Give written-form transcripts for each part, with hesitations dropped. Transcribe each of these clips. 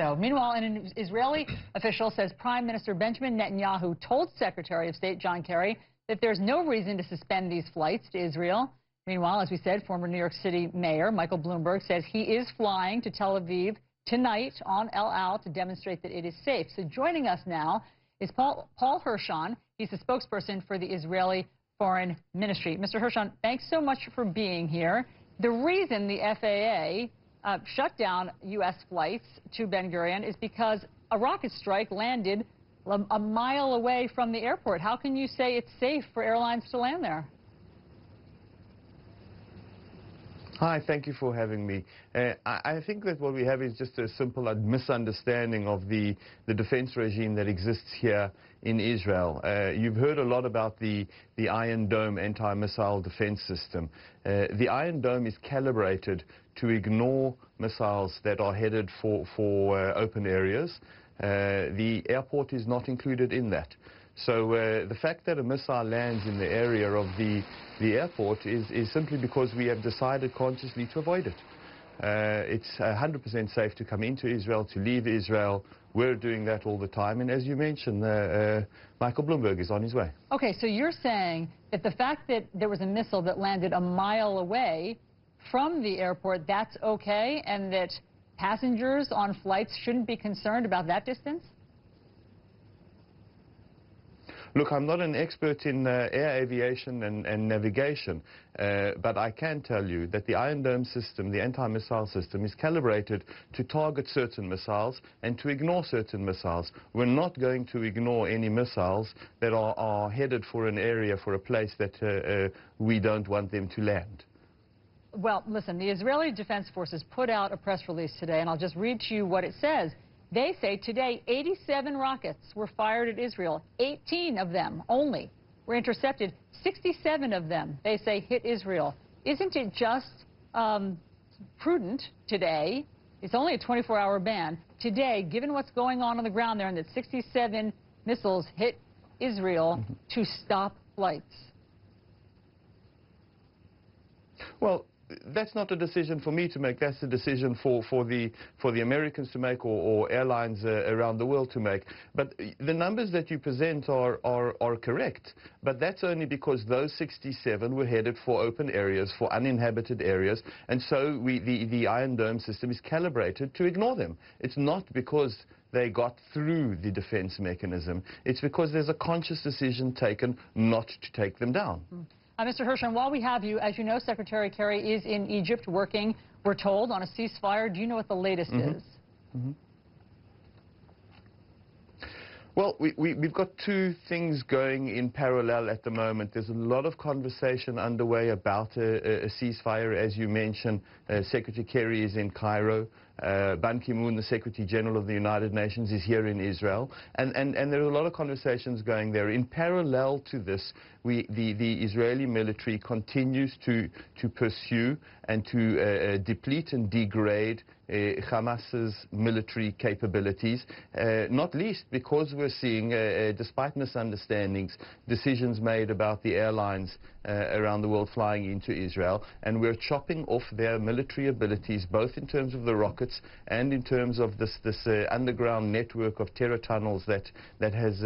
So, meanwhile, an Israeli official says Prime Minister Benjamin Netanyahu told Secretary of State John Kerry that there's no reason to suspend these flights to Israel. Meanwhile, as we said, former New York City Mayor Michael Bloomberg says he is flying to Tel Aviv tonight on El Al to demonstrate that it is safe. So joining us now is Paul Hirshon. He's the spokesperson for the Israeli Foreign Ministry. Mr. Hirshon, thanks so much for being here. The reason the FAA shut down U.S. flights to Ben Gurion is because a rocket strike landed a mile away from the airport. How can you say it's safe for airlines to land there? Hi, thank you for having me. I think that what we have is just a simple misunderstanding of the defense regime that exists here in Israel. You've heard a lot about the Iron Dome anti-missile defense system. The Iron Dome is calibrated to ignore missiles that are headed for open areas. The airport is not included in that. So the fact that a missile lands in the area of the airport is simply because we have decided consciously to avoid it. It's 100% safe to come into Israel, to leave Israel. We're doing that all the time. And as you mentioned, Michael Bloomberg is on his way. Okay, so you're saying that the fact that there was a missile that landed a mile away from the airport, that's okay, and that passengers on flights shouldn't be concerned about that distance? Look, I'm not an expert in air aviation and navigation, but I can tell you that the Iron Dome system, the anti-missile system, is calibrated to target certain missiles and to ignore certain missiles. We're not going to ignore any missiles that are headed for an area, for a place that we don't want them to land. Well, listen, the Israeli Defense Forces put out a press release today, and I'll just read to you what it says. They say today 87 rockets were fired at Israel. 18 of them only were intercepted. 67 of them, they say, hit Israel. Isn't it just prudent today, it's only a 24-hour ban, today, given what's going on the ground there and that 67 missiles hit Israel, to stop flights? Well, that's not a decision for me to make. That's a decision for the Americans to make, or airlines around the world to make. But the numbers that you present are correct. But that's only because those 67 were headed for open areas, for uninhabited areas, and so the Iron Dome system is calibrated to ignore them. It's not because they got through the defense mechanism. It's because there's a conscious decision taken not to take them down. Mr. Hirshon, while we have you, as you know, Secretary Kerry is in Egypt working, we're told, on a ceasefire. Do you know what the latest is? Well, we've got two things going in parallel at the moment. There's a lot of conversation underway about a ceasefire. As you mentioned, Secretary Kerry is in Cairo. Ban Ki-moon, the Secretary General of the United Nations, is here in Israel. And there are a lot of conversations going there. In parallel to this, the Israeli military continues to pursue and to deplete and degrade Hamas's military capabilities, not least because we're seeing, despite misunderstandings, decisions made about the airlines around the world flying into Israel, and we're chopping off their military abilities, both in terms of the rockets and in terms of this underground network of terror tunnels that has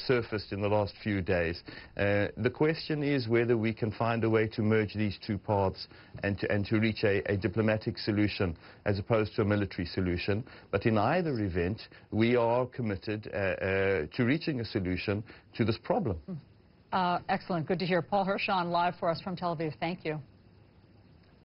surfaced in the last few days. The question is whether we can find a way to merge these two paths and to reach a diplomatic solution as opposed to a military solution. But in either event, we are committed to reaching a solution to this problem. Excellent. Good to hear. Paul Hirshon live for us from Tel Aviv. Thank you.